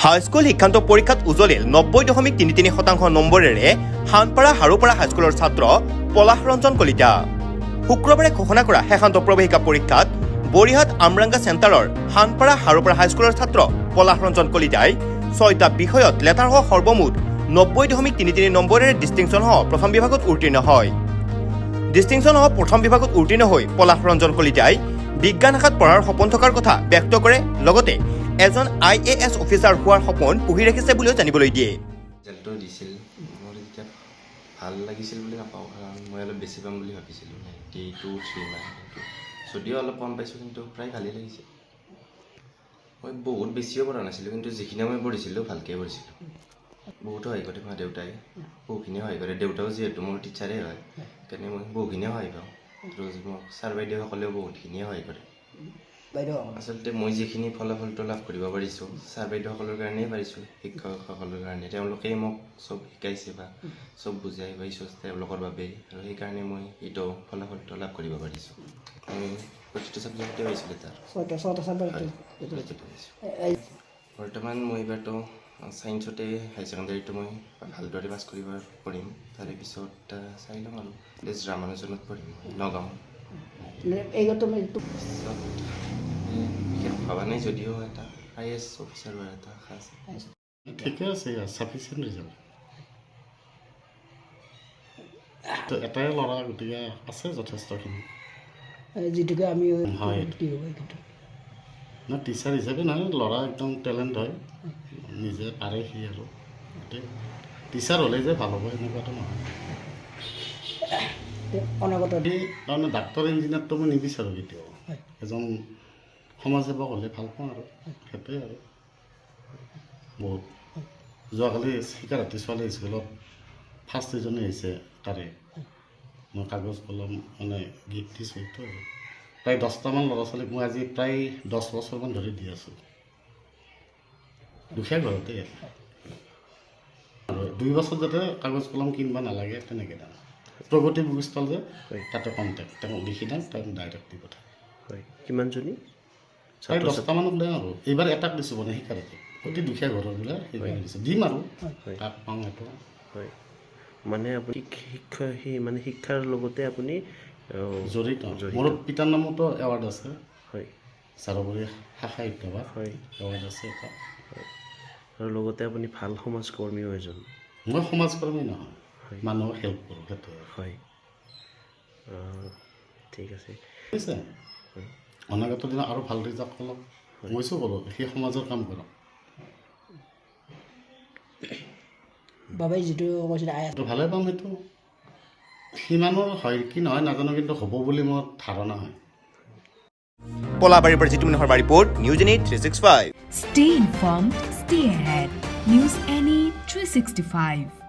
High school শিক্ষান্ত পৰীক্ষাত উজলিল 90.33% নম্বৰেৰে হানপাৰা হাৰুপাৰা হাইস্কুলৰ ছাত্ৰ পলাশ ৰঞ্জন কলিতা। শুক্ৰবাৰে ঘোষণা কৰা শেষান্ত প্ৰৱেশিকা পৰীক্ষাত বৰিহাট আমৰাংগা চেণ্টাৰৰ হানপাৰা হাৰুপাৰা হাইস্কুলৰ ছাত্ৰ পলাশ ৰঞ্জন কলিতাই 6টা বিষয়ত লেটাৰসহ সৰ্বমুঠ 90.33 নম্বৰেৰে ডিষ্টিংশ্যনসহ প্ৰথম বিভাগত উত্তীৰ্ণ হয়। ডিষ্টিংশ্যনসহ প্ৰথম বিভাগত উত্তীৰ্ণ হৈ পলাশ ৰঞ্জন কলিতাই বিজ্ঞান শাখাত পঢ়াৰ সপোন থকাৰ কথা ব্যক্ত কৰে। লগতে এজন IAS অফিচাৰ হোৱাৰ সপোন পুহি ৰাখিছে বুলিও জানিবলৈ দিয়ে। ৰিজাল্টটো দিছিল মোৰ এতিয়া ভাল লাগিছিল বুলি নাপাওঁ, কাৰণ মই অলপ বেছি পাম বুলি ভাবিছিলোঁ 92-3 মান, যদিও অলপ কম পাইছোঁ কিন্তু প্ৰায় ভালেই লাগিছে। মই বহুত বেছিও পঢ়া নাছিলোঁ, কিন্তু যিখিনি মই পঢ়িছিলোঁ ভালকৈ পঢ়িছিলোঁ। বহুতো সহায় কৰে মা দেউতাই, বহুখিনিয়ে সহায় কৰে। দেউতাও যিহেতু মোৰ টিচাৰে হয়, সেইকাৰণে মই বহুখিনিয়ে সহায় পাওঁ। মোক ছাৰ বাইদেউসকলেও বহুতখিনিয়ে সহায় কৰে। আচলতে মই যিখিনি ফলাফলটো লাভ কৰিব পাৰিছোঁ ছাৰ বাইদেউসকলৰ কাৰণেই পাৰিছোঁ, শিক্ষকসকলৰ কাৰণে। তেওঁলোকেই মোক চব শিকাইছে বা চব বুজাই পাইছোঁ তেওঁলোকৰ বাবেই, আৰু সেইকাৰণে মই এইটো ফলাফলটো লাভ কৰিব পাৰিছোঁ। আমি প্ৰতিটো ছাবজেক্টতে পাইছোঁ লেটাৰ। বৰ্তমান মই এইবাৰতো ছায়েন্সতে হাই ছেকেণ্ডেৰীটো মই ভালদৰে পাছ কৰিব পাৰিম। তাৰে পিছত চাই ল'ম আৰু ৰামানুজনত পঢ়িম নগাঁও। ভবা নাই, যদিও এটা IAS অফিচাৰ হোৱাৰ এটা আশা আছে। ঠিকে আছে, ছাফিচিয়েণ্ট ৰিজাল্ট। এটাই ল'ৰা, গতিকে আছে যথেষ্টখিনি। যিটোকে আমি হয় টিচাৰ হিচাপে নহয়, ল'ৰা একদম টেলেণ্ট হয়, নিজে পাৰে সি, আৰু টিচাৰ হ'লে যে ভাল হ'ব এনেকুৱাটো নহয়। তাৰমানে ডাক্তৰ ইঞ্জিনিয়াৰটো মই নিবিচাৰোঁ কেতিয়াও। এজন সমাজসেৱক হ'লে ভাল পাওঁ, আৰু সেইটোৱে আৰু বহুত। যোৱাকালি শিকাৰাতী ছোৱালী স্কুলত ফাৰ্ষ্ট ডিভিজনে আহিছে, তাৰে মই কাগজ কলম মানে গিফ্ট দিছোঁ। এইটো প্ৰায় 10টামান ল'ৰা ছোৱালীক মই আজি প্ৰায় 10 বছৰমান ধৰি দি আছোঁ, দুখীয়া ঘৰতে। আৰু 2 বছৰ যাতে কাগজ কলম কিনিব নালাগে তেনেকৈ দাম। প্ৰগতি বুক ষ্টল যে, তাতে কণ্টেক্ট তেওঁ লিখি দিওঁ, তেওঁ ডাইৰেক্ট দি পঠায়। হয়, কিমানজনী? প্ৰায় 10টামানক দিওঁ, আৰু এইবাৰ এটাক দিছোঁ মানে শিকাৰাতী। অতি দুখীয়া ঘৰৰ বোলে সেইকাৰণে দিছোঁ, দিম আৰু তাক পাওঁ সেইটো। হয়, মানে আপুনি মানে শিক্ষাৰ লগতে আপুনি জড়িত। মোৰ পিতাৰ নামতো এৱাৰ্ড আছে। হয়, চাৰোপৰি শাখা ইত্যাবাদ হয়, এৱাৰ্ড আছে এটা। আৰু লগতে আপুনি ভাল সমাজকৰ্মীও এজন। মই সমাজকৰ্মী নহয়, মানুহক হেল্প কৰোঁ, সেইটোৱে। হয়, ঠিক আছে। ঠিক আছে, অনাগত দিনত আৰু ভাল ৰিজাল্ট কৰক, মইছো কৰোঁ, সেই সমাজৰ কাম কৰক। বাবাই যিটো কৈছিলে এইটো ভালে পাম। সেইটো সিমানৰ হয় কি নহয় নাজানো, কিন্তু হ'ব বুলি মোৰ ধাৰণা হয়। পলাবাৰীৰ পৰা Jitumoni Sarma report, news NE 365। Stay informed, stay ahead. News NE 365.